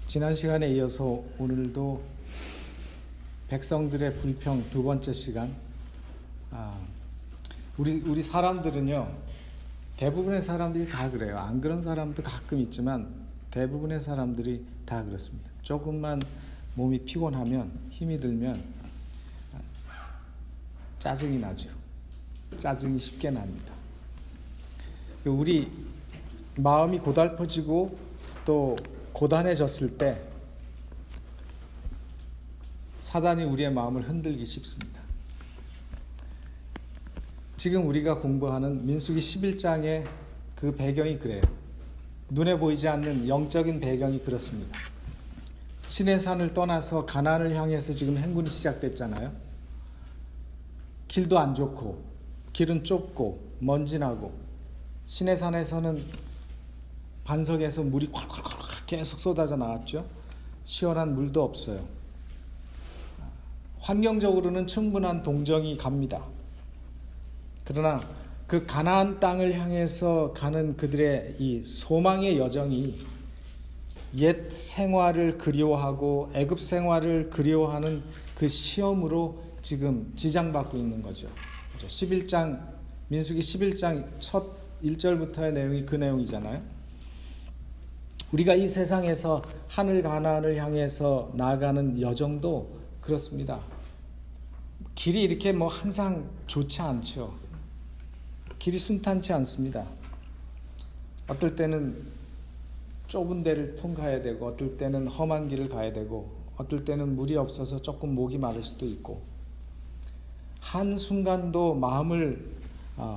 지난 시간에 이어서 오늘도 백성들의 불평 두 번째 시간. 우리 사람들은요, 대부분의 사람들이 다 그래요. 안 그런 사람도 가끔 있지만 대부분의 사람들이 다 그렇습니다. 조금만 몸이 피곤하면, 힘이 들면 짜증이 나죠. 짜증이 쉽게 납니다. 우리 마음이 고달퍼지고 또 고단해졌을 때 사단이 우리의 마음을 흔들기 쉽습니다. 지금 우리가 공부하는 민수기 11장의 그 배경이 그래요. 눈에 보이지 않는 영적인 배경이 그렇습니다. 시내산을 떠나서 가나안을 향해서 지금 행군이 시작됐잖아요. 길도 안 좋고 길은 좁고 먼지 나고 시내산에서는 반석에서 물이 콸콸콸 계속 쏟아져 나왔죠. 시원한 물도 없어요. 환경적으로는 충분한 동정이 갑니다. 그러나 그 가나안 땅을 향해서 가는 그들의 이 소망의 여정이 옛 생활을 그리워하고 애굽 생활을 그리워하는 그 시험으로 지금 지장받고 있는 거죠. 11장 민수기 11장 첫 1절부터의 내용이 그 내용이잖아요. 우리가 이 세상에서 하늘 가나안을 향해서 나아가는 여정도 그렇습니다. 길이 이렇게 항상 좋지 않죠. 길이 순탄치 않습니다. 어떨 때는 좁은 데를 통과해야 되고, 어떨 때는 험한 길을 가야 되고, 어떨 때는 물이 없어서 조금 목이 마를 수도 있고, 한순간도 마음을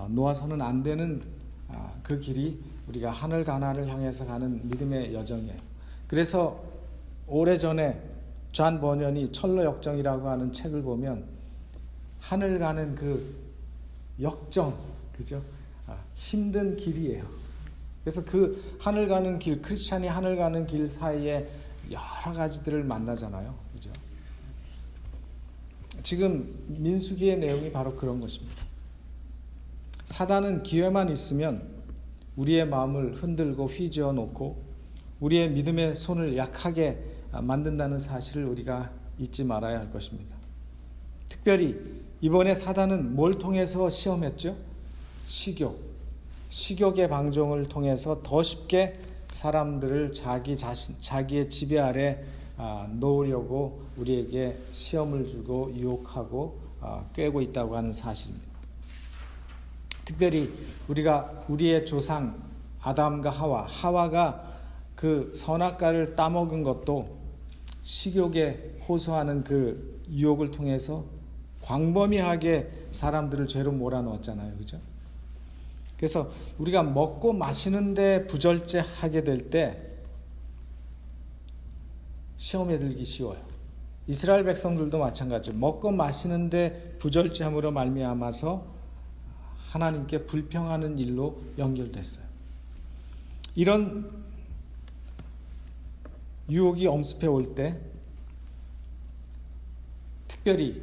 놓아서는 안 되는 그 길이 우리가 하늘 가나안을 향해서 가는 믿음의 여정이에요. 그래서 오래전에 존 버년이 철로 역정이라고 하는 책을 보면 하늘 가는 그 역정, 그죠? 힘든 길이에요. 그래서 그 하늘 가는 길, 크리스찬이 하늘 가는 길 사이에 여러 가지들을 만나잖아요. 그죠? 지금 민수기의 내용이 바로 그런 것입니다. 사단은 기회만 있으면 우리의 마음을 흔들고 휘저어 놓고 우리의 믿음의 손을 약하게 만든다는 사실을 우리가 잊지 말아야 할 것입니다. 특별히 이번에 사단은 뭘 통해서 시험했죠? 식욕의 방종을 통해서 더 쉽게 사람들을 자기의 지배 아래 놓으려고 우리에게 시험을 주고 유혹하고 꿰고 있다고 하는 사실입니다. 특별히 우리의 조상 아담과 하와가 그 선악과를 따먹은 것도 식욕에 호소하는 그 유혹을 통해서 광범위하게 사람들을 죄로 몰아넣었잖아요. 그죠? 그래서 우리가 먹고 마시는데 부절제하게 될 때 시험에 들기 쉬워요. 이스라엘 백성들도 마찬가지죠. 먹고 마시는데 부절제함으로 말미암아서 하나님께 불평하는 일로 연결됐어요. 이런 유혹이 엄습해 올 때 특별히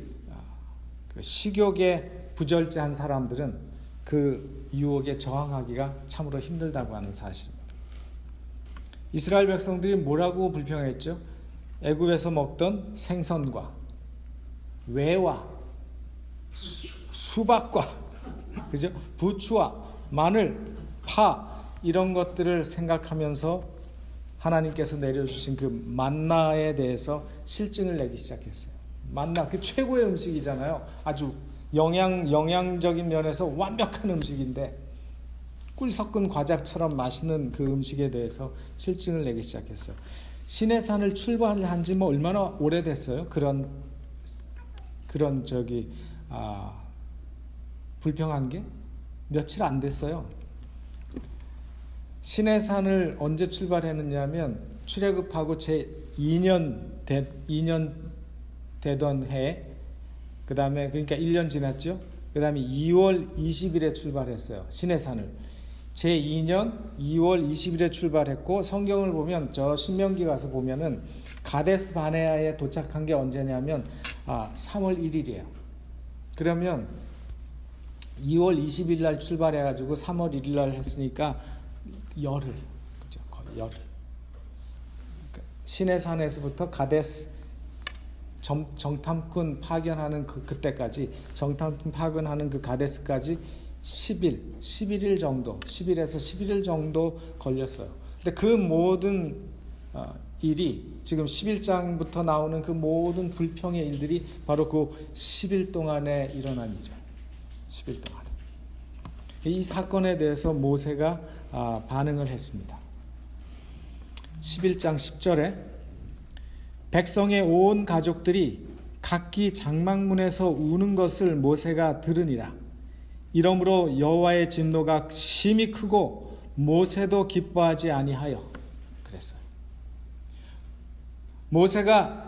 식욕에 부절제한 사람들은 그 유혹에 저항하기가 참으로 힘들다고 하는 사실입니다. 이스라엘 백성들이 뭐라고 불평했죠? 애굽에서 먹던 생선과 외와 수박과 그죠? 부추와 마늘, 파 이런 것들을 생각하면서 하나님께서 내려주신 그 만나에 대해서 실증을 내기 시작했어요. 만나 그 최고의 음식이잖아요. 아주 영양적인 면에서 완벽한 음식인데 꿀 섞은 과자처럼 맛있는 그 음식에 대해서 실증을 내기 시작했어요. 시내산을 출발한 지 얼마나 오래됐어요? 그런 불평한 게 며칠 안 됐어요. 시내산을 언제 출발했느냐면 출애굽하고 제 2년 되던 해, 그 다음에 그러니까 1년 지났죠. 그 다음에 2월 20일에 출발했어요. 시내산을 제 2년 2월 20일에 출발했고, 성경을 보면 저 신명기 가서 보면은 가데스 바네아에 도착한 게 언제냐면 3월 1일이에요. 그러면 2월 20일 날 출발해가지고 3월 1일 날 했으니까 열흘, 그죠? 거의 열흘. 시내산에서부터 가데스 정탐꾼 파견하는 그때까지, 정탐꾼 파견하는 그 가데스까지 11일 정도, 10일에서 11일 정도 걸렸어요. 근데 그 모든 일이 지금 11장부터 나오는 그 모든 불평의 일들이 바로 그 10일 동안에 일어난 일이죠. 10일 동안에. 이 사건에 대해서 모세가 반응을 했습니다. 11장 10절에 백성의 온 가족들이 각기 장막문에서 우는 것을 모세가 들으니라. 이러므로 여호와의 진노가 심히 크고 모세도 기뻐하지 아니하여 그랬어요. 모세가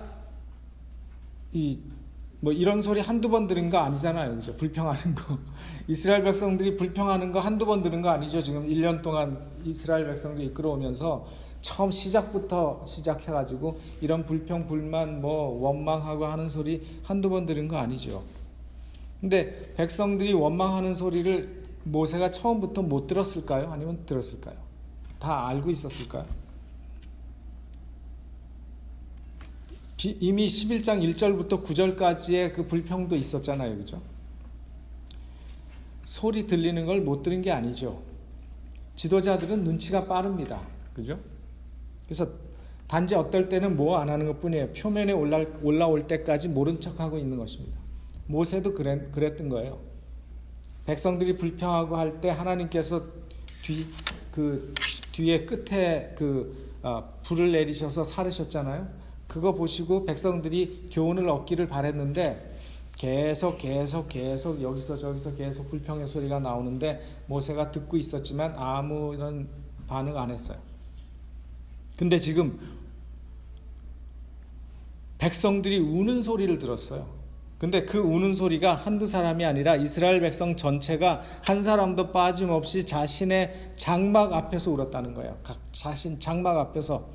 이런 소리 한두 번 들은 거 아니잖아요. 그죠? 불평하는 거. 이스라엘 백성들이 불평하는 거 한두 번 들은 거 아니죠. 지금 1년 동안 이스라엘 백성들이 이끌어오면서 처음 시작부터 시작해가지고 이런 불평, 불만, 원망하고 하는 소리 한두 번 들은 거 아니죠. 근데 백성들이 원망하는 소리를 모세가 처음부터 못 들었을까요? 아니면 들었을까요? 다 알고 있었을까요? 이미 11장 1절부터 9절까지의 그 불평도 있었잖아요. 그죠? 소리 들리는 걸 못 들은 게 아니죠. 지도자들은 눈치가 빠릅니다. 그죠? 그래서 단지 어떨 때는 뭐 안 하는 것 뿐이에요. 표면에 올라올 때까지 모른 척하고 있는 것입니다. 모세도 그랬던 거예요. 백성들이 불평하고 할 때 하나님께서 뒤에 끝에 불을 내리셔서 사르셨잖아요. 그거 보시고 백성들이 교훈을 얻기를 바랬는데 계속 여기서 저기서 계속 불평의 소리가 나오는데 모세가 듣고 있었지만 아무런 반응 안 했어요. 근데 지금 백성들이 우는 소리를 들었어요. 근데 그 우는 소리가 한두 사람이 아니라 이스라엘 백성 전체가 한 사람도 빠짐없이 자신의 장막 앞에서 울었다는 거예요. 자신 장막 앞에서.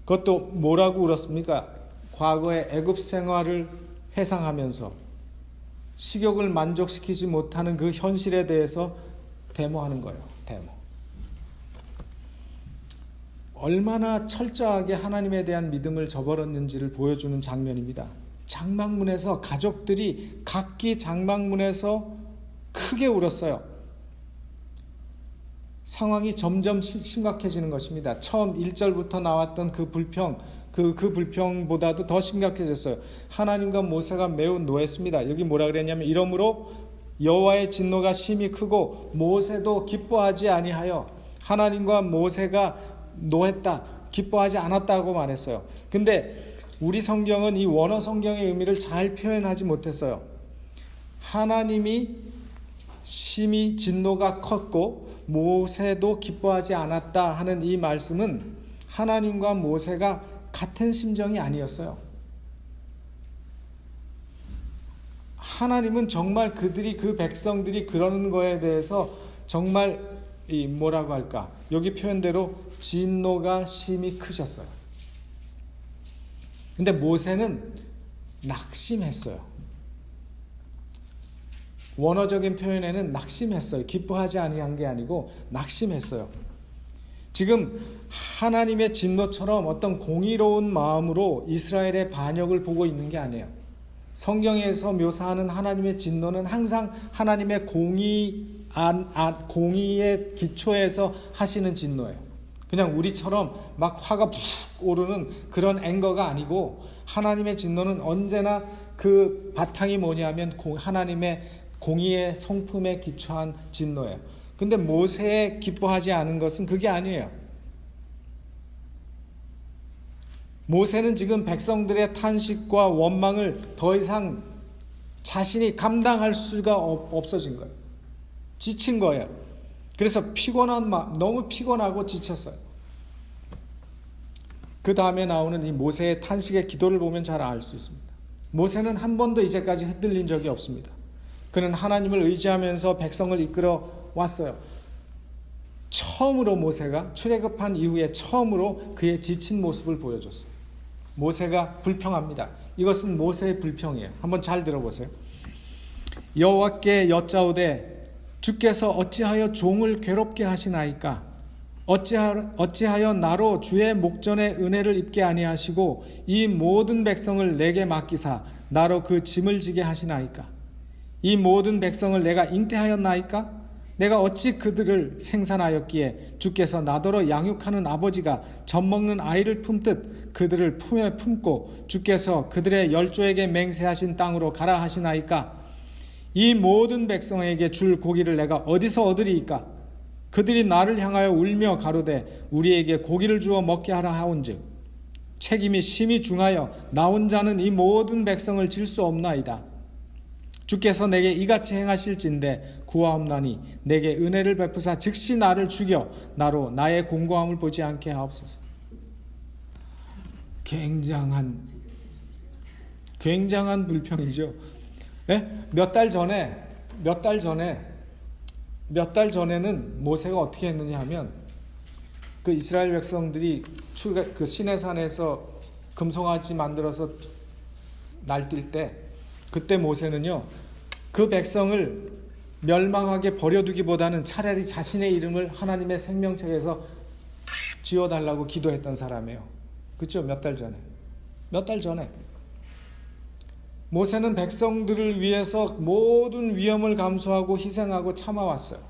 그것도 뭐라고 울었습니까? 과거의 애굽 생활을 회상하면서 식욕을 만족시키지 못하는 그 현실에 대해서 데모하는 거예요. 데모. 얼마나 철저하게 하나님에 대한 믿음을 저버렸는지를 보여주는 장면입니다. 장막문에서 가족들이 각기 장막문에서 크게 울었어요. 상황이 점점 심각해지는 것입니다. 처음 1절부터 나왔던 그 불평, 그 불평보다도 더 심각해졌어요. 하나님과 모세가 매우 노했습니다. 여기 뭐라 그랬냐면 이러므로 여호와의 진노가 심히 크고 모세도 기뻐하지 아니하여. 하나님과 모세가 노했다, 기뻐하지 않았다고 말했어요. 근데 우리 성경은 이 원어 성경의 의미를 잘 표현하지 못했어요. 하나님이 심히 진노가 컸고 모세도 기뻐하지 않았다 하는 이 말씀은 하나님과 모세가 같은 심정이 아니었어요. 하나님은 정말 그 백성들이 그러는 거에 대해서 정말 뭐라고 할까? 여기 표현대로 진노가 심히 크셨어요. 근데 모세는 낙심했어요. 원어적인 표현에는 낙심했어요. 기뻐하지 아니한 게 아니고 낙심했어요. 지금 하나님의 진노처럼 어떤 공의로운 마음으로 이스라엘의 반역을 보고 있는 게 아니에요. 성경에서 묘사하는 하나님의 진노는 항상 하나님의 공의의 기초에서 하시는 진노예요. 그냥 우리처럼 막 화가 푹 오르는 그런 앵거가 아니고 하나님의 진노는 언제나 그 바탕이 뭐냐면 하나님의 공의의 성품에 기초한 진노예요. 근데 모세의 기뻐하지 않은 것은 그게 아니에요. 모세는 지금 백성들의 탄식과 원망을 더 이상 자신이 감당할 수가 없어진 거예요. 지친 거예요. 그래서 너무 피곤하고 지쳤어요. 그 다음에 나오는 이 모세의 탄식의 기도를 보면 잘 알 수 있습니다. 모세는 한 번도 이제까지 흔들린 적이 없습니다. 그는 하나님을 의지하면서 백성을 이끌어 왔어요. 처음으로 모세가 출애굽한 이후에 처음으로 그의 지친 모습을 보여줬어요. 모세가 불평합니다. 이것은 모세의 불평이에요. 한번 잘 들어보세요. 여호와께 여짜오되 주께서 어찌하여 종을 괴롭게 하시나이까? 어찌하여 나로 주의 목전에 은혜를 입게 아니하시고 이 모든 백성을 내게 맡기사 나로 그 짐을 지게 하시나이까? 이 모든 백성을 내가 잉태하였나이까? 내가 어찌 그들을 생산하였기에 주께서 나더러 양육하는 아버지가 젖먹는 아이를 품듯 그들을 품에 품고 주께서 그들의 열조에게 맹세하신 땅으로 가라 하시나이까? 이 모든 백성에게 줄 고기를 내가 어디서 얻으리이까? 그들이 나를 향하여 울며 가로되 우리에게 고기를 주어 먹게 하라 하온즉 책임이 심히 중하여 나 혼자는 이 모든 백성을 질 수 없나이다. 주께서 내게 이같이 행하실진대 구하옵나니 내게 은혜를 베푸사 즉시 나를 죽여 나로 나의 공고함을 보지 않게 하옵소서. 굉장한 불평이죠. 몇 달 전에는 모세가 어떻게 했느냐 하면 그 이스라엘 백성들이 그 시내산에서 금송아지 만들어서 날뛸 때 그때 모세는요 그 백성을 멸망하게 버려두기보다는 차라리 자신의 이름을 하나님의 생명책에서 지워달라고 기도했던 사람이에요. 그렇죠? 몇 달 전에 모세는 백성들을 위해서 모든 위험을 감수하고 희생하고 참아왔어요.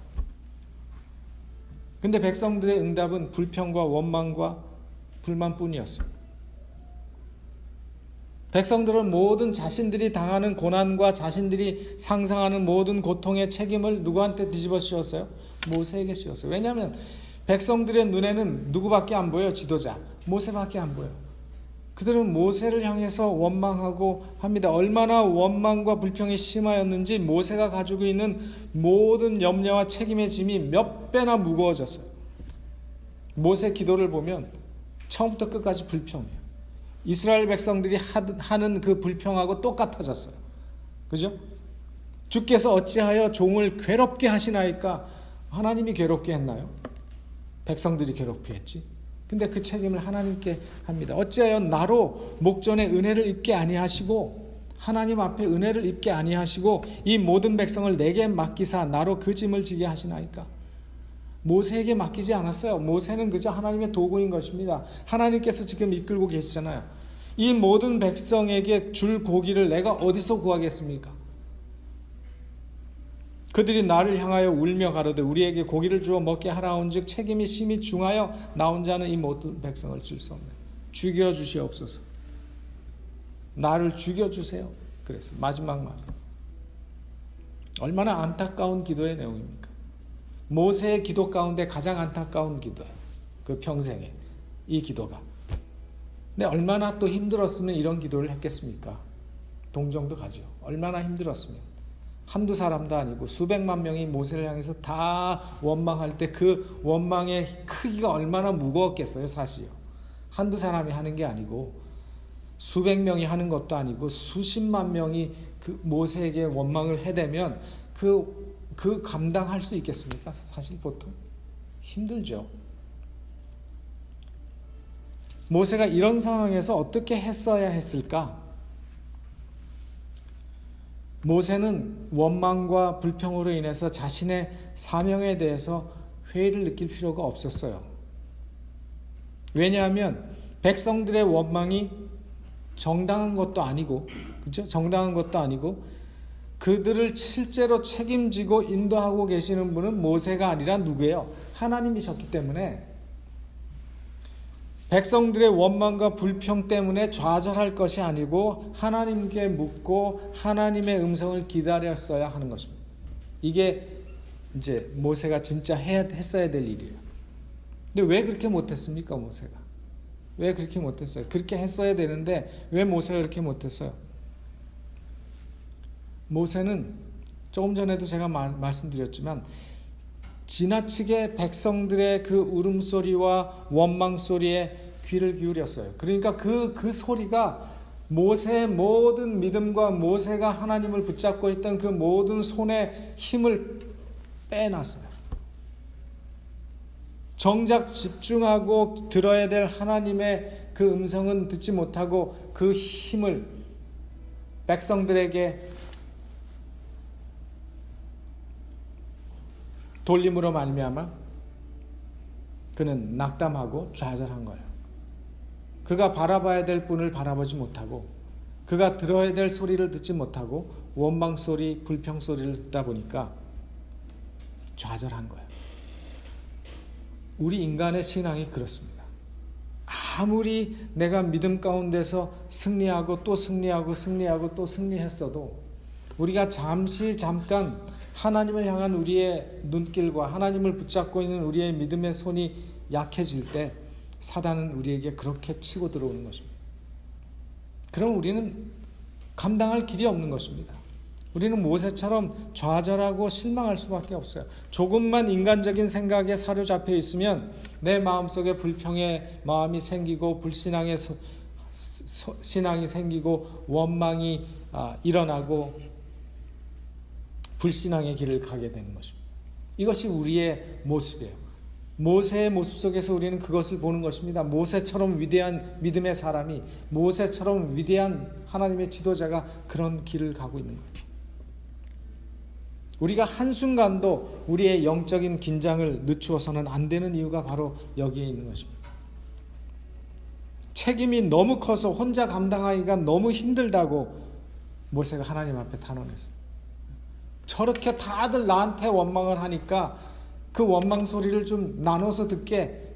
근데 백성들의 응답은 불평과 원망과 불만뿐이었어요. 백성들은 모든 자신들이 당하는 고난과 자신들이 상상하는 모든 고통의 책임을 누구한테 뒤집어 씌웠어요? 모세에게 씌웠어요. 왜냐하면 백성들의 눈에는 누구밖에 안 보여요? 지도자. 모세밖에 안 보여요. 그들은 모세를 향해서 원망하고 합니다. 얼마나 원망과 불평이 심하였는지 모세가 가지고 있는 모든 염려와 책임의 짐이 몇 배나 무거워졌어요. 모세 기도를 보면 처음부터 끝까지 불평이에요. 이스라엘 백성들이 하는 그 불평하고 똑같아졌어요. 그죠? 주께서 어찌하여 종을 괴롭게 하시나이까? 하나님이 괴롭게 했나요? 백성들이 괴롭게 했지. 근데 그 책임을 하나님께 합니다. 어찌하여 나로 목전에 은혜를 입게 아니하시고 하나님 앞에 은혜를 입게 아니하시고 이 모든 백성을 내게 맡기사 나로 그 짐을 지게 하시나이까? 모세에게 맡기지 않았어요. 모세는 그저 하나님의 도구인 것입니다. 하나님께서 지금 이끌고 계시잖아요. 이 모든 백성에게 줄 고기를 내가 어디서 구하겠습니까? 그들이 나를 향하여 울며 가로되 우리에게 고기를 주어 먹게 하라온즉 책임이 심히 중하여 나 혼자는 이 모든 백성을 질 수 없네. 죽여주시옵소서. 나를 죽여주세요. 그래서 마지막 말. 얼마나 안타까운 기도의 내용입니까? 모세의 기도 가운데 가장 안타까운 기도예요. 그 평생에 이 기도가. 근데 얼마나 또 힘들었으면 이런 기도를 했겠습니까? 동정도 가죠. 얼마나 힘들었으면. 한두 사람도 아니고 수백만 명이 모세를 향해서 다 원망할 때 그 원망의 크기가 얼마나 무거웠겠어요, 사실요. 한두 사람이 하는 게 아니고 수백 명이 하는 것도 아니고 수십만 명이 그 모세에게 원망을 해대면 그 감당할 수 있겠습니까? 사실 보통 힘들죠. 모세가 이런 상황에서 어떻게 했어야 했을까? 모세는 원망과 불평으로 인해서 자신의 사명에 대해서 회의를 느낄 필요가 없었어요. 왜냐하면 백성들의 원망이 정당한 것도 아니고, 그렇죠? 정당한 것도 아니고 그들을 실제로 책임지고 인도하고 계시는 분은 모세가 아니라 누구예요? 하나님이셨기 때문에 백성들의 원망과 불평 때문에 좌절할 것이 아니고 하나님께 묻고 하나님의 음성을 기다렸어야 하는 것입니다. 이게 이제 모세가 진짜 했어야 될 일이에요. 근데 왜 그렇게 못했습니까, 모세가? 왜 그렇게 못했어요? 그렇게 했어야 되는데 왜 모세가 그렇게 못했어요? 모세는 조금 전에도 제가 말씀드렸지만 지나치게 백성들의 그 울음소리와 원망소리에 귀를 기울였어요. 그러니까 그 소리가 모세의 모든 믿음과 모세가 하나님을 붙잡고 있던 그 모든 손의 힘을 빼놨어요. 정작 집중하고 들어야 될 하나님의 그 음성은 듣지 못하고 그 힘을 백성들에게 돌림으로 말미암아 그는 낙담하고 좌절한 거예요. 그가 바라봐야 될 분을 바라보지 못하고 그가 들어야 될 소리를 듣지 못하고 원망 소리, 불평 소리를 듣다 보니까 좌절한 거예요. 우리 인간의 신앙이 그렇습니다. 아무리 내가 믿음 가운데서 승리하고 또 승리하고 승리하고 또 승리했어도 우리가 잠깐 하나님을 향한 우리의 눈길과 하나님을 붙잡고 있는 우리의 믿음의 손이 약해질 때 사단은 우리에게 그렇게 치고 들어오는 것입니다. 그럼 우리는 감당할 길이 없는 것입니다. 우리는 모세처럼 좌절하고 실망할 수밖에 없어요. 조금만 인간적인 생각에 사로잡혀 있으면 내 마음속에 불평의 마음이 생기고 불신앙의 신앙이 생기고 원망이 일어나고 불신앙의 길을 가게 되는 것입니다. 이것이 우리의 모습이에요. 모세의 모습 속에서 우리는 그것을 보는 것입니다. 모세처럼 위대한 믿음의 사람이, 모세처럼 위대한 하나님의 지도자가 그런 길을 가고 있는 거예요. 우리가 한순간도 우리의 영적인 긴장을 늦추어서는 안 되는 이유가 바로 여기에 있는 것입니다. 책임이 너무 커서 혼자 감당하기가 너무 힘들다고 모세가 하나님 앞에 탄원했어요. 저렇게 다들 나한테 원망을 하니까 그 원망 소리를 좀 나눠서 듣게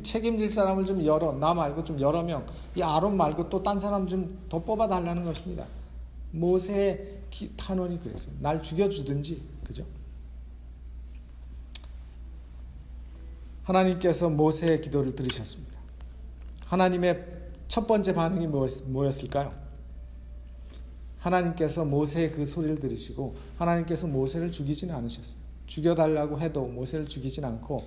책임질 사람을 좀 나 말고 좀 여러 명, 이 아론 말고 또 딴 사람 좀 더 뽑아 달라는 것입니다. 모세의 탄원이 그랬어요. 날 죽여주든지, 그죠? 하나님께서 모세의 기도를 들으셨습니다. 하나님의 첫 번째 반응이 뭐였을까요? 하나님께서 모세의 그 소리를 들으시고 하나님께서 모세를 죽이지는 않으셨어요. 죽여달라고 해도 모세를 죽이진 않고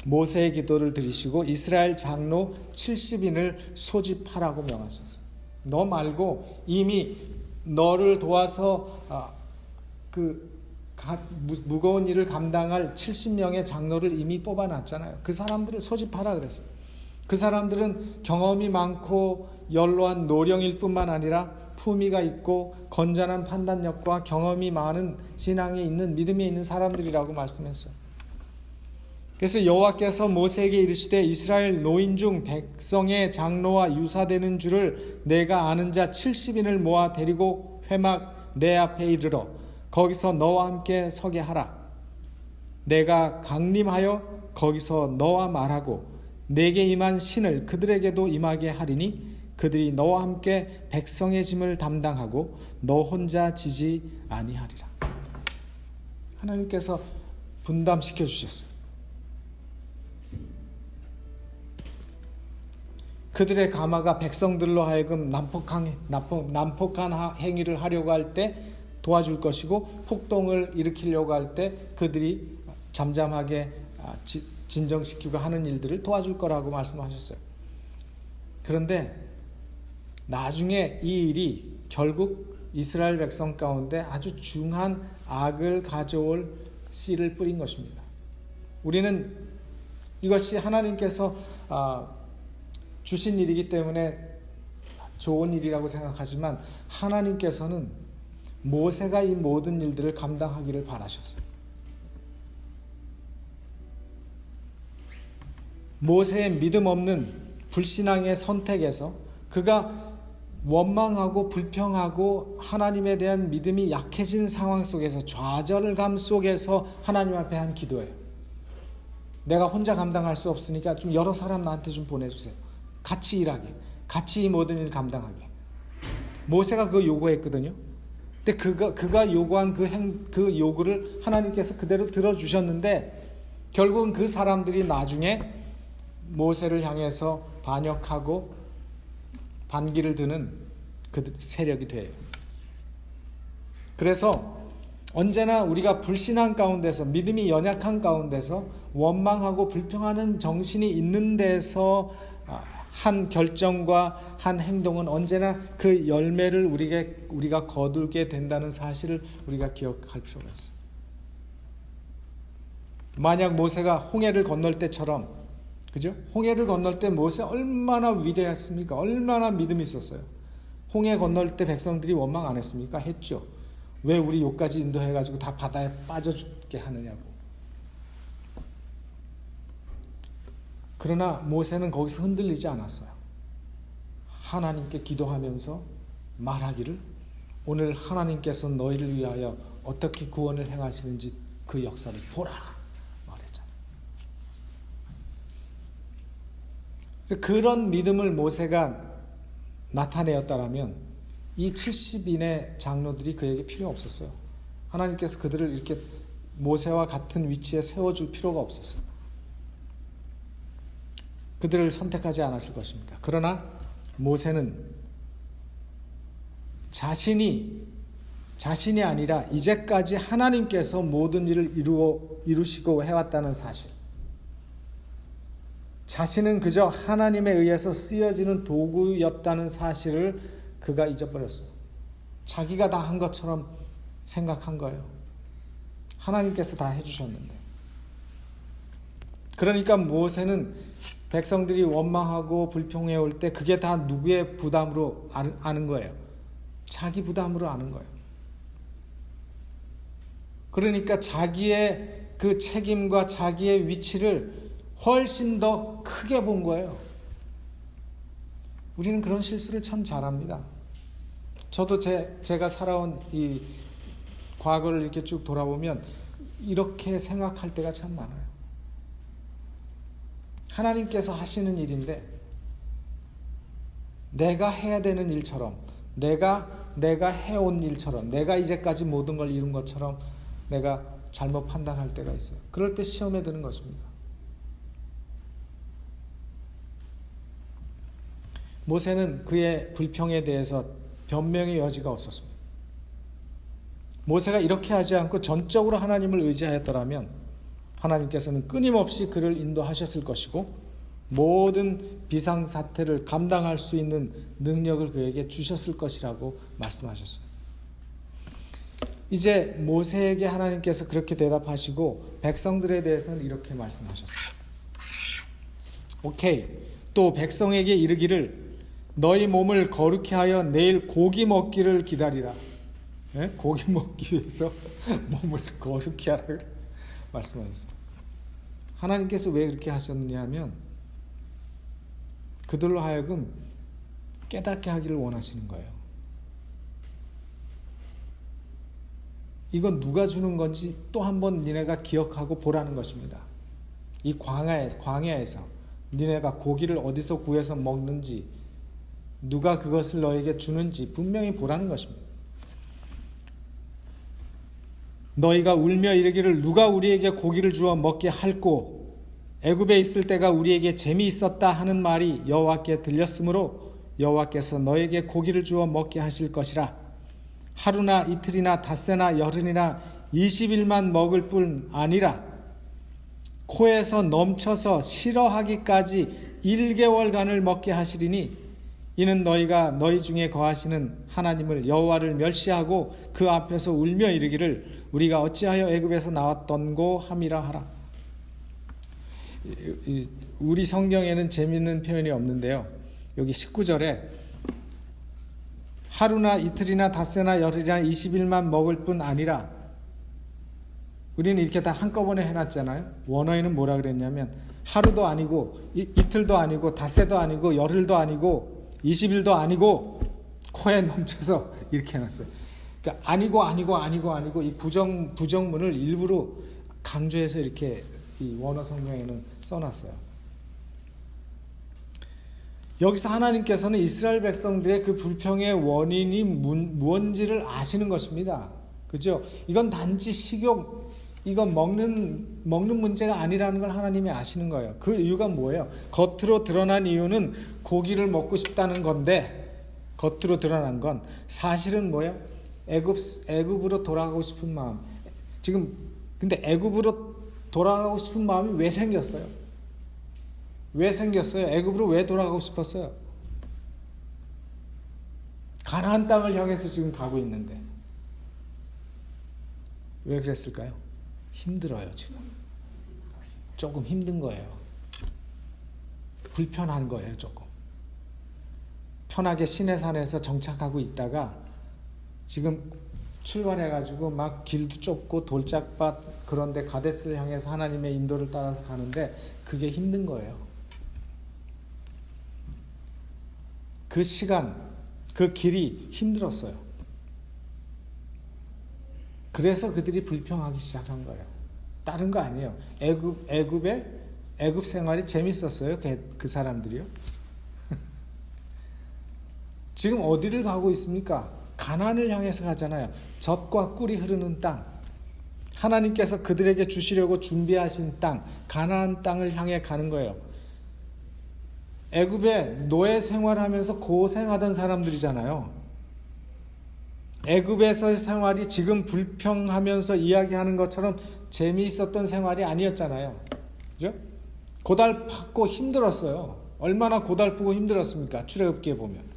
모세의 기도를 들으시고 이스라엘 장로 70인을 소집하라고 명하셨어요. 너 말고 이미 너를 도와서 무거운 일을 감당할 70명의 장로를 이미 뽑아놨잖아요. 그 사람들을 소집하라 그랬어요. 그 사람들은 경험이 많고 연로한 노령일 뿐만 아니라 품위가 있고 건전한 판단력과 경험이 많은 신앙에 있는 믿음에 있는 사람들이라고 말씀했어요. 그래서 여호와께서 모세에게 이르시되 이스라엘 노인 중 백성의 장로와 유사되는 줄을 내가 아는 자 70인을 모아 데리고 회막 내 앞에 이르러 거기서 너와 함께 서게 하라. 내가 강림하여 거기서 너와 말하고 내게 임한 신을 그들에게도 임하게 하리니 그들이 너와 함께 백성의 짐을 담당하고 너 혼자 지지 아니하리라. 하나님께서 분담시켜 주셨어요. 그들의 가마가 백성들로 하여금 난폭한 행위를 하려고 할 때 도와줄 것이고 폭동을 일으키려고 할 때 그들이 잠잠하게 진정시키고 하는 일들을 도와줄 거라고 말씀하셨어요. 그런데 나중에 이 일이 결국 이스라엘 백성 가운데 아주 중한 악을 가져올 씨를 뿌린 것입니다. 우리는 이것이 하나님께서 주신 일이기 때문에 좋은 일이라고 생각하지만 하나님께서는 모세가 이 모든 일들을 감당하기를 바라셨어요. 모세의 믿음 없는 불신앙의 선택에서 그가 원망하고 불평하고 하나님에 대한 믿음이 약해진 상황 속에서 좌절감 속에서 하나님 앞에 한 기도예요. 내가 혼자 감당할 수 없으니까 좀 여러 사람 나한테 좀 보내주세요. 같이 일하게, 같이 이 모든 일 감당하게. 모세가 그거 요구했거든요. 근데 그가 요구한 그 요구를 하나님께서 그대로 들어주셨는데 결국은 그 사람들이 나중에 모세를 향해서 반역하고 반기를 드는 그 세력이 돼요. 그래서 언제나 우리가 불신앙 가운데서 믿음이 연약한 가운데서 원망하고 불평하는 정신이 있는 데서 한 결정과 한 행동은 언제나 그 열매를 우리가 거두게 된다는 사실을 우리가 기억할 필요가 있어요. 만약 모세가 홍해를 건널 때처럼, 그죠? 홍해를 건널 때 모세 얼마나 위대했습니까? 얼마나 믿음이 있었어요. 홍해 건널 때 백성들이 원망 안 했습니까? 했죠. 왜 우리 요까지 인도해가지고 다 바다에 빠져 죽게 하느냐고. 그러나 모세는 거기서 흔들리지 않았어요. 하나님께 기도하면서 말하기를 오늘 하나님께서 너희를 위하여 어떻게 구원을 행하시는지 그 역사를 보라 말했잖아요. 그런 믿음을 모세가 나타내었다라면 이 70인의 장로들이 그에게 필요 없었어요. 하나님께서 그들을 이렇게 모세와 같은 위치에 세워줄 필요가 없었어요. 그들을 선택하지 않았을 것입니다. 그러나 모세는 자신이 아니라 이제까지 하나님께서 모든 일을 이루시고 해왔다는 사실, 자신은 그저 하나님에 의해서 쓰여지는 도구였다는 사실을 그가 잊어버렸어요. 자기가 다 한 것처럼 생각한 거예요. 하나님께서 다 해주셨는데. 그러니까 모세는 백성들이 원망하고 불평해 올 때 그게 다 누구의 부담으로 아는 거예요? 자기 부담으로 아는 거예요. 그러니까 자기의 그 책임과 자기의 위치를 훨씬 더 크게 본 거예요. 우리는 그런 실수를 참 잘합니다. 저도 제가 살아온 이 과거를 이렇게 쭉 돌아보면 이렇게 생각할 때가 참 많아요. 하나님께서 하시는 일인데 내가 해야 되는 일처럼, 내가 해온 일처럼, 내가 이제까지 모든 걸 이룬 것처럼 내가 잘못 판단할 때가 있어요. 그럴 때 시험에 드는 것입니다. 모세는 그의 불평에 대해서 변명의 여지가 없었습니다. 모세가 이렇게 하지 않고 전적으로 하나님을 의지하였더라면 하나님께서는 끊임없이 그를 인도하셨을 것이고 모든 비상사태를 감당할 수 있는 능력을 그에게 주셨을 것이라고 말씀하셨어요. 이제 모세에게 하나님께서 그렇게 대답하시고 백성들에 대해서는 이렇게 말씀하셨어요. 오케이. 또 백성에게 이르기를 너희 몸을 거룩히 하여 내일 고기 먹기를 기다리라. 네? 고기 먹기 위해서 몸을 거룩히 하라 말씀하셨습니다. 하나님께서 왜 그렇게 하셨느냐 하면 그들로 하여금 깨닫게 하기를 원하시는 거예요. 이건 누가 주는 건지 또 한번 니네가 기억하고 보라는 것입니다. 이 광야에서 니네가 고기를 어디서 구해서 먹는지, 누가 그것을 너에게 주는지 분명히 보라는 것입니다. 너희가 울며 이르기를 누가 우리에게 고기를 주어 먹게 할꼬, 애굽에 있을 때가 우리에게 재미있었다 하는 말이 여호와께 들렸으므로 여호와께서 너에게 고기를 주어 먹게 하실 것이라. 하루나 이틀이나 닷새나 열흘이나 20일만 먹을 뿐 아니라 코에서 넘쳐서 싫어하기까지 1개월간을 먹게 하시리니 이는 너희가 너희 중에 거하시는 하나님을 여호와를 멸시하고 그 앞에서 울며 이르기를 우리가 어찌하여 애굽에서 나왔던고 함이라 하라. 우리 성경에는 재미있는 표현이 없는데요. 여기 19절에 하루나 이틀이나 닷새나 열흘이나 20일만 먹을 뿐 아니라, 우리는 이렇게 다 한꺼번에 해놨잖아요. 원어에는 뭐라 그랬냐면 하루도 아니고 이틀도 아니고 닷새도 아니고 열흘도 아니고 20일도 아니고 코에 넘쳐서 이렇게 해놨어요. 그러니까 아니고 이 부정문을 일부러 강조해서 이렇게 이 원어 성경에는 써놨어요. 여기서 하나님께서는 이스라엘 백성들의 그 불평의 원인이 무언지를 아시는 것입니다. 그죠? 이건 단지 식욕, 이건 먹는 문제가 아니라는 걸 하나님이 아시는 거예요. 그 이유가 뭐예요? 겉으로 드러난 이유는 고기를 먹고 싶다는 건데, 겉으로 드러난 건 사실은 뭐예요? 애굽으로 돌아가고 싶은 마음. 지금 근데 애굽으로 돌아가고 싶은 마음이 왜 생겼어요? 애굽으로 왜 돌아가고 싶었어요? 가나안 땅을 향해서 지금 가고 있는데 왜 그랬을까요? 힘들어요. 지금 조금 힘든 거예요. 불편한 거예요. 조금 편하게 시내산에서 정착하고 있다가 지금 출발해가지고 막 길도 좁고 돌짝밭 그런데 가데스를 향해서 하나님의 인도를 따라서 가는데 그게 힘든 거예요. 그 시간, 그 길이 힘들었어요. 그래서 그들이 불평하기 시작한 거예요. 다른 거 아니에요. 애굽 생활이 재밌었어요. 그 사람들이요. 지금 어디를 가고 있습니까? 가나안을 향해서 가잖아요. 젖과 꿀이 흐르는 땅. 하나님께서 그들에게 주시려고 준비하신 땅, 가나안 땅을 향해 가는 거예요. 애굽에 노예 생활하면서 고생하던 사람들이잖아요. 애굽에서의 생활이 지금 불평하면서 이야기하는 것처럼 재미있었던 생활이 아니었잖아요. 그죠? 고달팠고 힘들었어요. 얼마나 고달프고 힘들었습니까? 출애굽기에 보면.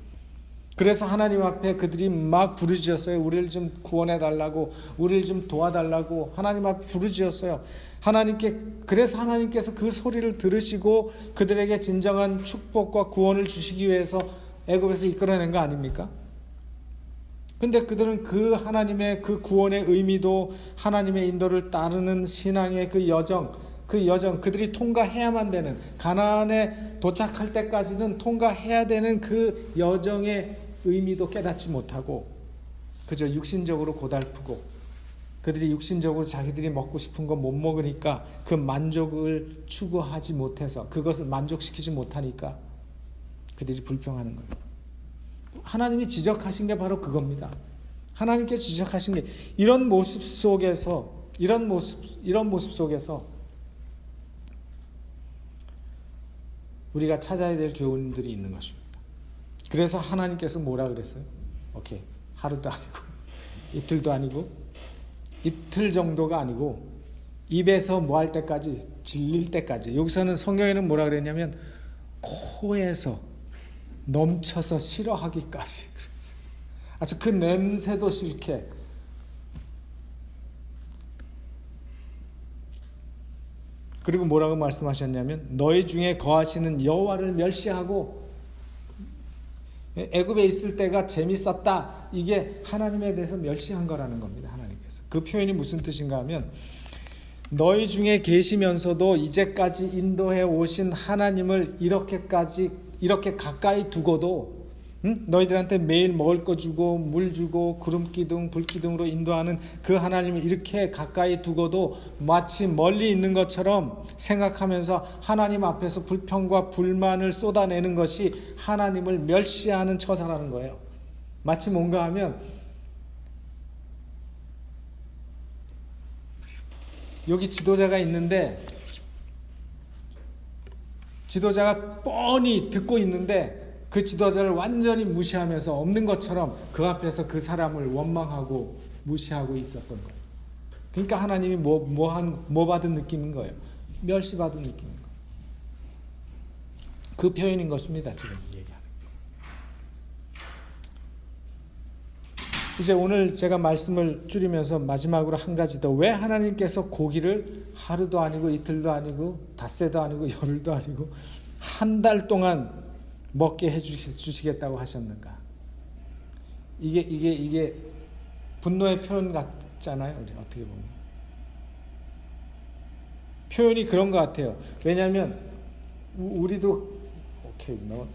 그래서 하나님 앞에 그들이 막 부르짖었어요. 우리를 좀 구원해 달라고, 우리를 좀 도와달라고 하나님 앞에 부르짖었어요. 그래서 하나님께서 그 소리를 들으시고 그들에게 진정한 축복과 구원을 주시기 위해서 애굽에서 이끌어낸 거 아닙니까? 근데 그들은 그 하나님의 그 구원의 의미도 하나님의 인도를 따르는 신앙의 그 여정, 그들이 통과해야만 되는, 가나안에 도착할 때까지는 통과해야 되는 그 여정의 의미도 깨닫지 못하고 그저 육신적으로 고달프고, 그들이 육신적으로 자기들이 먹고 싶은 거 못 먹으니까 그 만족을 추구하지 못해서, 그것을 만족시키지 못하니까 그들이 불평하는 거예요. 하나님이 지적하신 게 바로 그겁니다. 하나님께서 지적하신 게 이런 모습 속에서 우리가 찾아야 될 교훈들이 있는 것입니다. 그래서 하나님께서 뭐라 그랬어요? 오케이, 하루도 아니고 이틀도 아니고 이틀 정도가 아니고 입에서 뭐 할 때까지, 질릴 때까지. 여기서는 성경에는 뭐라 그랬냐면 코에서 넘쳐서 싫어하기까지 그랬어요. 아주 그 냄새도 싫게. 그리고 뭐라고 말씀하셨냐면 너희 중에 거하시는 여호와를 멸시하고, 애굽에 있을 때가 재밌었다, 이게 하나님에 대해서 멸시한 거라는 겁니다. 하나님께서. 그 표현이 무슨 뜻인가 하면, 너희 중에 계시면서도 이제까지 인도해 오신 하나님을 이렇게 가까이 두고도, 너희들한테 매일 먹을 거 주고 물 주고 구름기둥 불기둥으로 인도하는 그 하나님을 이렇게 가까이 두고도 마치 멀리 있는 것처럼 생각하면서 하나님 앞에서 불평과 불만을 쏟아내는 것이 하나님을 멸시하는 처사라는 거예요. 마치 뭔가 하면, 여기 지도자가 있는데 지도자가 뻔히 듣고 있는데 그 지도자를 완전히 무시하면서 없는 것처럼 그 앞에서 그 사람을 원망하고 무시하고 있었던 거예요. 그러니까 하나님이 뭐 받은 느낌인 거예요? 멸시받은 느낌인 거예요. 그 표현인 것입니다. 지금 얘기하는 거. 이제 오늘 제가 말씀을 줄이면서 마지막으로 한 가지 더. 왜 하나님께서 고기를 하루도 아니고 이틀도 아니고 닷새도 아니고 열흘도 아니고 한 달 동안 먹게 해주시겠다고 하셨는가? 이게 분노의 표현 같잖아요. 우리 어떻게 보면 표현이 그런 것 같아요. 왜냐하면 우리도 오케이, 너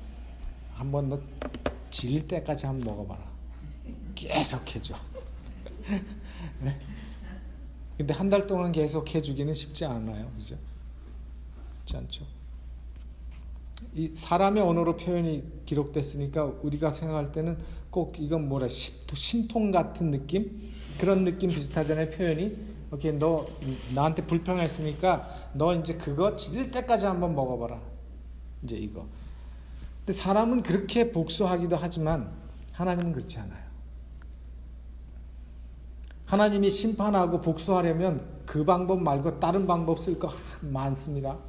질릴 때까지 한번 먹어봐라. 계속 해줘. 네? 근데 한 달 동안 계속 해주기는 쉽지 않아요. 그죠? 쉽지 않죠. 이 사람의 언어로 표현이 기록됐으니까 우리가 생각할 때는 꼭 이건 심통 같은 느낌? 그런 느낌 비슷하잖아요. 표현이. 오케이, 너 나한테 불평했으니까 너 이제 그거 질릴 때까지 한번 먹어봐라. 이제 이거. 근데 사람은 그렇게 복수하기도 하지만 하나님은 그렇지 않아요. 하나님이 심판하고 복수하려면 그 방법 말고 다른 방법 쓸 거 많습니다.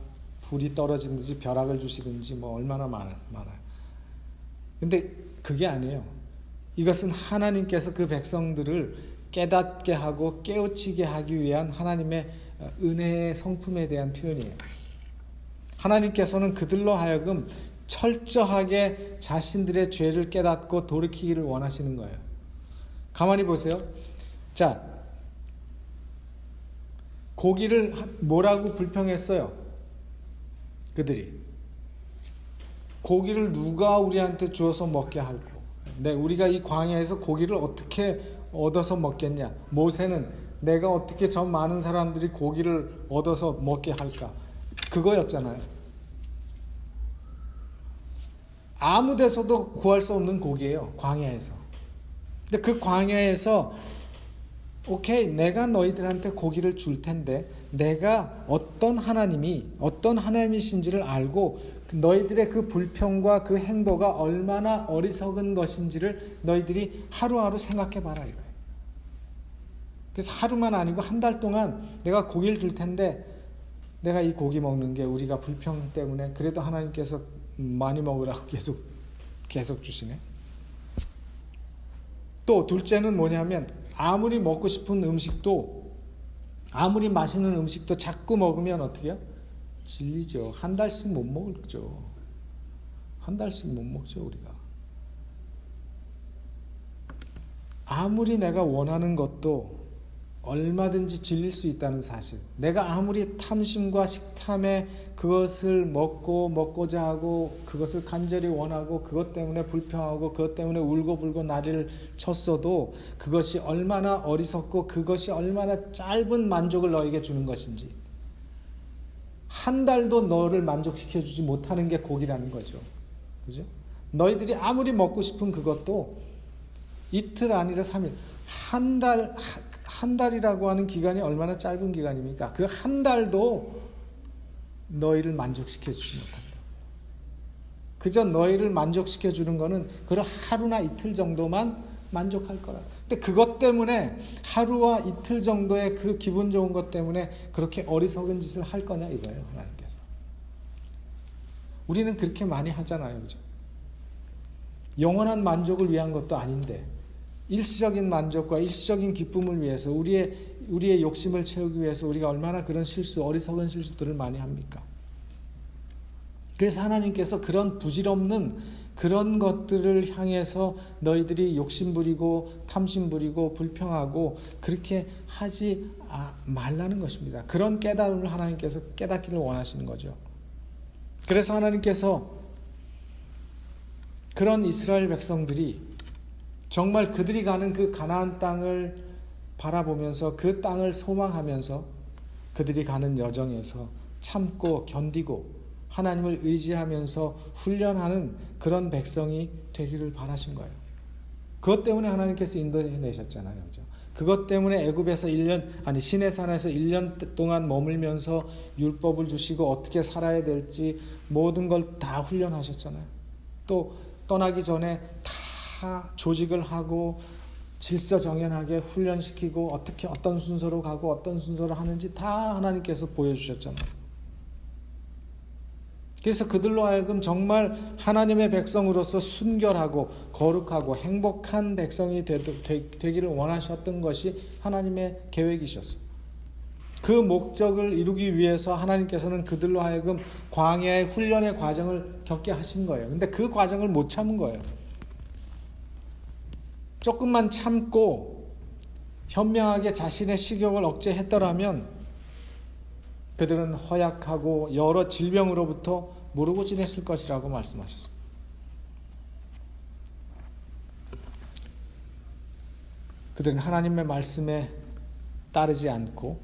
불이 떨어지든지 벼락을 주시든지 뭐 얼마나 많아요. 근데 그게 아니에요. 이것은 하나님께서 그 백성들을 깨닫게 하고 깨우치게 하기 위한 하나님의 은혜의 성품에 대한 표현이에요. 하나님께서는 그들로 하여금 철저하게 자신들의 죄를 깨닫고 돌이키기를 원하시는 거예요. 가만히 보세요. 자, 고기를 뭐라고 불평했어요? 그들이 고기를 누가 우리한테 주어서 먹게 할고, 우리가 이 광야에서 고기를 어떻게 얻어서 먹겠냐? 모세는 내가 어떻게 저 많은 사람들이 고기를 얻어서 먹게 할까? 그거였잖아요. 아무 데서도 구할 수 없는 고기예요, 광야에서. 근데 그 광야에서 오케이, 내가 너희들한테 고기를 줄 텐데 내가 어떤 하나님이신지를 알고 너희들의 그 불평과 그 행보가 얼마나 어리석은 것인지를 너희들이 하루하루 생각해 봐라 이거예요. 그래서 하루만 아니고 한 달 동안 내가 고기를 줄 텐데 내가 이 고기 먹는 게 우리가 불평 때문에 그래도 하나님께서 많이 먹으라고 계속 주시네. 또 둘째는 뭐냐면 아무리 먹고 싶은 음식도, 아무리 맛있는 음식도 자꾸 먹으면 어떻게 해요? 질리죠. 한 달씩 못 먹죠. 한 달씩 못 먹죠, 우리가. 아무리 내가 원하는 것도 얼마든지 질릴 수 있다는 사실. 내가 아무리 탐심과 식탐에 그것을 먹고자 하고 그것을 간절히 원하고 그것 때문에 불평하고 그것 때문에 울고불고 난리를 쳤어도 그것이 얼마나 어리석고 그것이 얼마나 짧은 만족을 너에게 주는 것인지, 한 달도 너를 만족시켜주지 못하는 게 고기라는 거죠. 그죠? 너희들이 아무리 먹고 싶은 그것도 이틀 아니라 3일, 한 달이라고 하는 기간이 얼마나 짧은 기간입니까? 그 한 달도 너희를 만족시켜 주지 못한다. 그저 너희를 만족시켜 주는 거는 그런 하루나 이틀 정도만 만족할 거라. 근데 그것 때문에 하루와 이틀 정도의 그 기분 좋은 것 때문에 그렇게 어리석은 짓을 할 거냐 이거예요, 하나님께서. 우리는 그렇게 많이 하잖아요, 그죠? 영원한 만족을 위한 것도 아닌데 일시적인 만족과 일시적인 기쁨을 위해서 우리의 욕심을 채우기 위해서 우리가 얼마나 그런 어리석은 실수들을 많이 합니까? 그래서 하나님께서 그런 부질없는 그런 것들을 향해서 너희들이 욕심 부리고 탐심 부리고 불평하고 그렇게 하지 말라는 것입니다. 그런 깨달음을 하나님께서 깨닫기를 원하시는 거죠. 그래서 하나님께서 그런 이스라엘 백성들이 정말 그들이 가는 그 가나안 땅을 바라보면서 그 땅을 소망하면서 그들이 가는 여정에서 참고 견디고 하나님을 의지하면서 훈련하는 그런 백성이 되기를 바라신 거예요. 그것 때문에 하나님께서 인도해내셨잖아요. 그죠? 그것 때문에 애굽에서 시내산에서 1년 동안 머물면서 율법을 주시고 어떻게 살아야 될지 모든 걸 다 훈련하셨잖아요. 또 떠나기 전에 다 조직을 하고 질서정연하게 훈련시키고 어떻게 어떤 순서로 가고 어떤 순서로 하는지 다 하나님께서 보여주셨잖아요. 그래서 그들로 하여금 정말 하나님의 백성으로서 순결하고 거룩하고 행복한 백성이 되기를 원하셨던 것이 하나님의 계획이셨어요. 그 목적을 이루기 위해서 하나님께서는 그들로 하여금 광야의 훈련의 과정을 겪게 하신 거예요. 근데 그 과정을 못 참은 거예요. 조금만 참고 현명하게 자신의 식욕을 억제했더라면 그들은 허약하고 여러 질병으로부터 모르고 지냈을 것이라고 말씀하셨습니다. 그들은 하나님의 말씀에 따르지 않고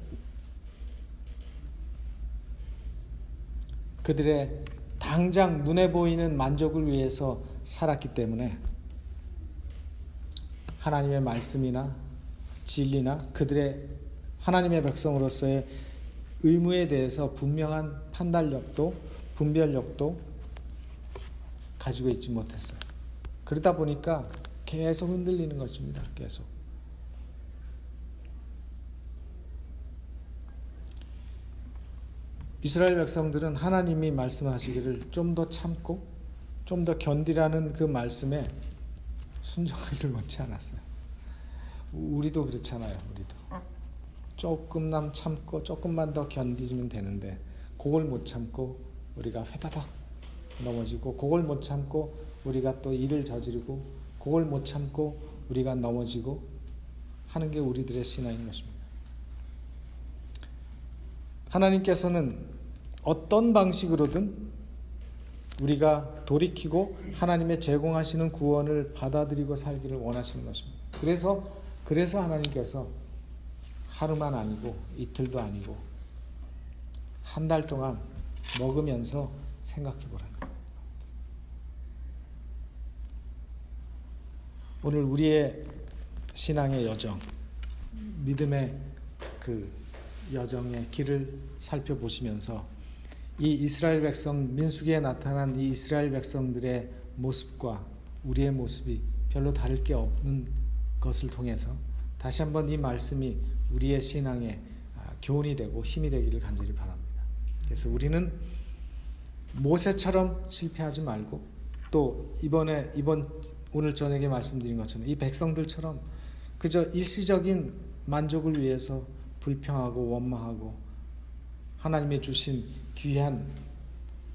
그들의 당장 눈에 보이는 만족을 위해서 살았기 때문에 하나님의 말씀이나 진리나 그들의 하나님의 백성으로서의 의무에 대해서 분명한 판단력도 분별력도 가지고 있지 못했어요. 그러다 보니까 계속 흔들리는 것입니다. 계속. 이스라엘 백성들은 하나님이 말씀하시기를 좀 더 참고 좀 더 견디라는 그 말씀에 순종하기를 원치 않았어요. 우리도 그렇잖아요. 우리도 조금만 참고 조금만 더 견디면 되는데 그걸 못 참고 우리가 회다닥 넘어지고 그걸 못 참고 우리가 또 일을 저지르고 그걸 못 참고 우리가 넘어지고 하는 게 우리들의 신앙인 것입니다. 하나님께서는 어떤 방식으로든 우리가 돌이키고 하나님의 제공하시는 구원을 받아들이고 살기를 원하시는 것입니다. 그래서 하나님께서 하루만 아니고 이틀도 아니고 한 달 동안 먹으면서 생각해 보라는 겁니다. 오늘 우리의 신앙의 여정, 믿음의 그 여정의 길을 살펴보시면서 이 이스라엘 백성, 민수기에 나타난 이 이스라엘 백성들의 모습과 우리의 모습이 별로 다를 게 없는 것을 통해서 다시 한번 이 말씀이 우리의 신앙에 교훈이 되고 힘이 되기를 간절히 바랍니다. 그래서 우리는 모세처럼 실패하지 말고 또 오늘 저녁에 말씀드린 것처럼 이 백성들처럼 그저 일시적인 만족을 위해서 불평하고 원망하고 하나님이 주신 귀한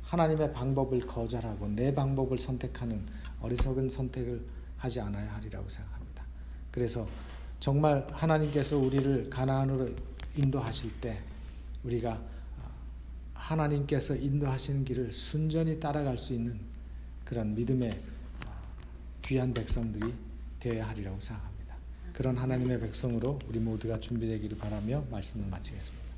하나님의 방법을 거절하고 내 방법을 선택하는 어리석은 선택을 하지 않아야 하리라고 생각합니다. 그래서 정말 하나님께서 우리를 가나안으로 인도하실 때 우리가 하나님께서 인도하시는 길을 순전히 따라갈 수 있는 그런 믿음의 귀한 백성들이 되어야 하리라고 생각합니다. 그런 하나님의 백성으로 우리 모두가 준비되기를 바라며 말씀을 마치겠습니다.